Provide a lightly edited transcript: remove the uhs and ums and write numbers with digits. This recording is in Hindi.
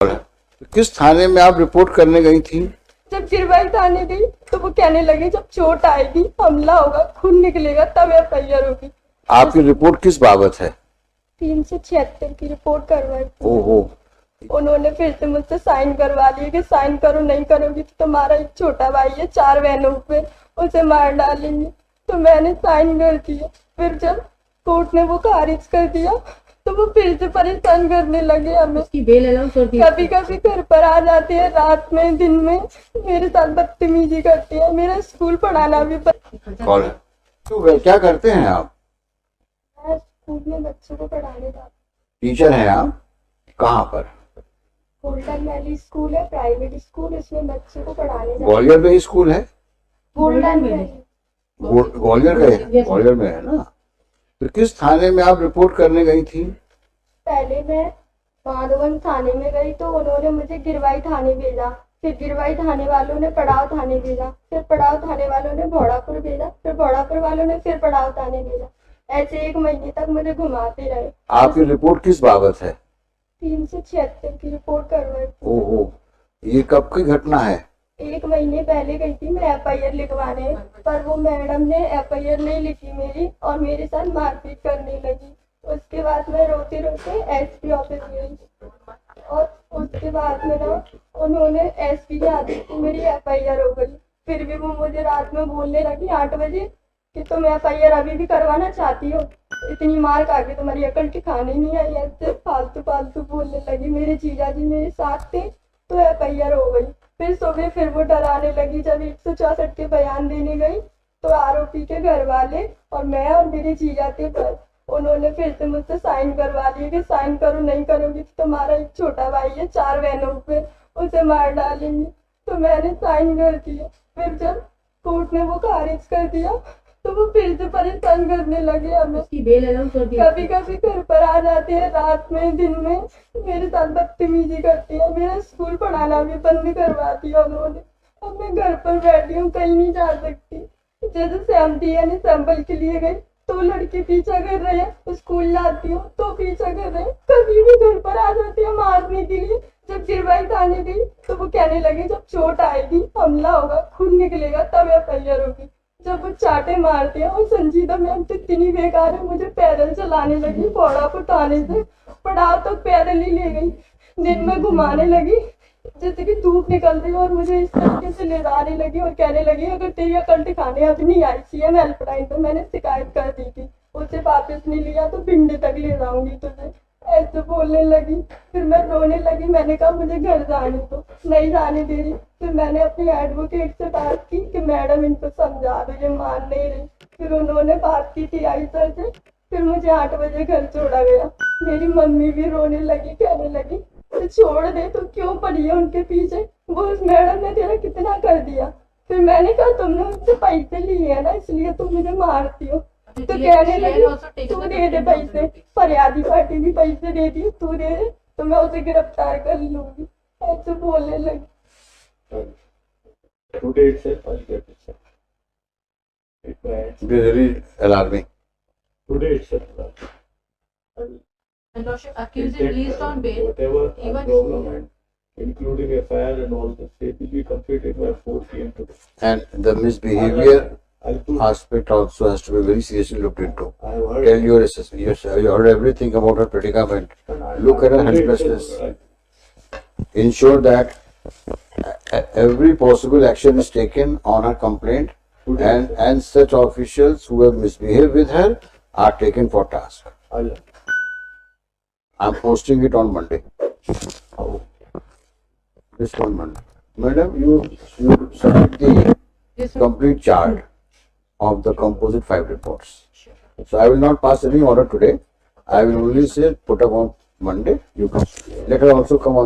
तो किस थाने में आप रिपोर्ट करने गई थी? जब गिरवाई थाने गई तो वो कहने लगे जब चोट आएगी, हमला होगा, खून निकलेगा तब एफआईआर होगी। आपकी रिपोर्ट किस बाबत है? 376 की रिपोर्ट करवाई। ओहो। उन्होंने फिर से मुझसे साइन करवा लिए कि साइन करो, नहीं करोगी तो तुम्हारा एक छोटा भाई है 4 बहनों पे, उसे मार डालेंगे। तो मैंने साइन कर दिया। फिर जब कोर्ट ने वो खारिज कर दिया तो वो फिर से परेशान करने लगे हमें। कभी कभी घर पर आ जाते हैं रात में, दिन में मेरे साथ बदतमीजी करते हैं। मेरा स्कूल पढ़ाना भी कौन है? तो क्या करते हैं आप? मैं स्कूल में बच्चों को पढ़ाने जाती हूँ। टीचर हैं आप? कहाँ पर? गोल्डन वैली स्कूल है, प्राइवेट स्कूल, इसमें बच्चों को पढ़ाने जाती हूँ। ग्वालियर में ही स्कूल है? गोल्डन वैली ग्वालियर का है? ग्वालियर में है ना। तो किस थाने में आप रिपोर्ट करने गई थी? पहले मैं माधवन थाने में गई तो उन्होंने मुझे गिरवाई थाने भेजा। फिर गिरवाई थाने वालों ने पड़ाव थाने भेजा। फिर पड़ाव थाने वालों ने भोड़ापुर भेजा। फिर भोड़ापुर वालों ने फिर पड़ाव थाने भेजा। ऐसे 1 महीने तक मुझे घुमाते रहे। आपकी रिपोर्ट किस बाबत है? 376 की रिपोर्ट करवाई। ओहो, ये कब की घटना है? 1 महीने पहले गई थी मैं एफआईआर लिखवाने, पर वो मैडम ने एफआईआर नहीं लिखी मेरी और मेरे साथ मारपीट करने लगी। उसके बाद मैं रोते रोते एसपी ऑफिस गई और उसके बाद में ना उन्होंने एसपी के आदेश से मेरी एफआईआर हो गई। फिर भी वो मुझे रात में बोलने लगी 8 बजे कि तुम एफआईआर अभी भी करवाना चाहती हो, इतनी मार खा के तुम्हारी अकल ठिकाने नहीं आई। ऐसे फालतू फालतू बोलने लगी। मेरे जीजा जी मेरे साथ थे तो एफआईआर हो गई। फिर सुबह फिर वो डराने लगी। जब 164 के बयान देने गई तो आरोपी के घर वाले और मैं और मेरे जीजा थे पर उन्होंने फिर से मुझसे साइन करवा लिए कि साइन करो, नहीं करोगी तो तुम्हारा एक छोटा भाई है 4 बहनों पे, उसे मार डालेंगे। तो मैंने साइन कर दिया। फिर जब कोर्ट ने वो खारिज कर दिया तो वो फिर से परेशान करने लगे हमें। कभी कभी घर पर आ जाते हैं रात में, दिन में मेरे साथ बदतमीजी करते हैं। मेरा स्कूल पढ़ाना भी बंद करवा दिया उन्होंने। अब मैं घर पर बैठी हूँ, कहीं नहीं जा सकती। जैसे सहमति यानी सैंपल के लिए गई तो लड़के पीछा कर रहे हैं, स्कूल जाती हूँ तो पीछा कर रहे हैं। कभी भी घर पर आ जाते हैं मारने के लिए। जब गिरवाई थाने गई तो वो कहने लगे जब चोट आएगी, हमला होगा, खून निकलेगा तब एफआईआर होगी। जब वो चाटे मारते हैं और संजीदा मैम तो इतनी बेकार है, मुझे पैदल चलाने लगी। भोड़ापुर थाने से पड़ाव तक पैदल ही ले गई। दिन में घुमाने लगी जैसे कि धूप निकल रही और मुझे इस तरीके से ले जाने लगी और कहने लगी अगर तेरी अकल ठिकाने अब नहीं आई सीएम हेल्पलाइन तो मैंने शिकायत कर दी थी, उसे वापस नहीं लिया तो भिंडी तक ले जाऊंगी तुझे, ऐसे बोलने लगी। फिर मैं रोने लगी। मैंने कहा मुझे घर जाने दो, नहीं जाने दे रही। फिर मैंने अपनी एडवोकेट से बात की कि मैडम इनको समझा दो, ये मान नहीं रही। फिर उन्होंने बात की टीआई सर से। फिर मुझे 8 बजे घर छोड़ा गया। मेरी मम्मी भी रोने लगी, कहने लगी तो छोड़ दे, तो क्यों पड़ी है उनके पीछे, वो उस मैडम ने तेरा कितना कर दिया। फिर मैंने कहा तुमने उनसे पैसे लिए है ना इसलिए तुम मुझे मारती हो। तो कहने लगी तू दे दे पैसे, फरियादी पार्टी भी पैसे दे दी, तू दे दे तो मैं उसे गिरफ्तार कर लूंगी, ऐसे बोलने लगी। Today itself, I'll get it. It is very alarming. Today itself, And Lordship accused is released on bail. whatever Even problem, including FIR and all this, it will be completed by 4 p.m. today. And the misbehavior I'll do. aspect also has to be very seriously looked into. I have heard. Tell your assessment. You heard everything about her predicament. and I- Look at her today helplessness. itself, Ensure that every possible action is taken on her complaint, Today and such officials who have misbehaved with her are taken for task. I'll. I'm posting it on Monday. I'll This on Monday. Madam, you submit the Yes, sir. complete chart of the composite 5 reports. So I will not pass any order today. I will only say put up on Monday. You can. Let her also come on.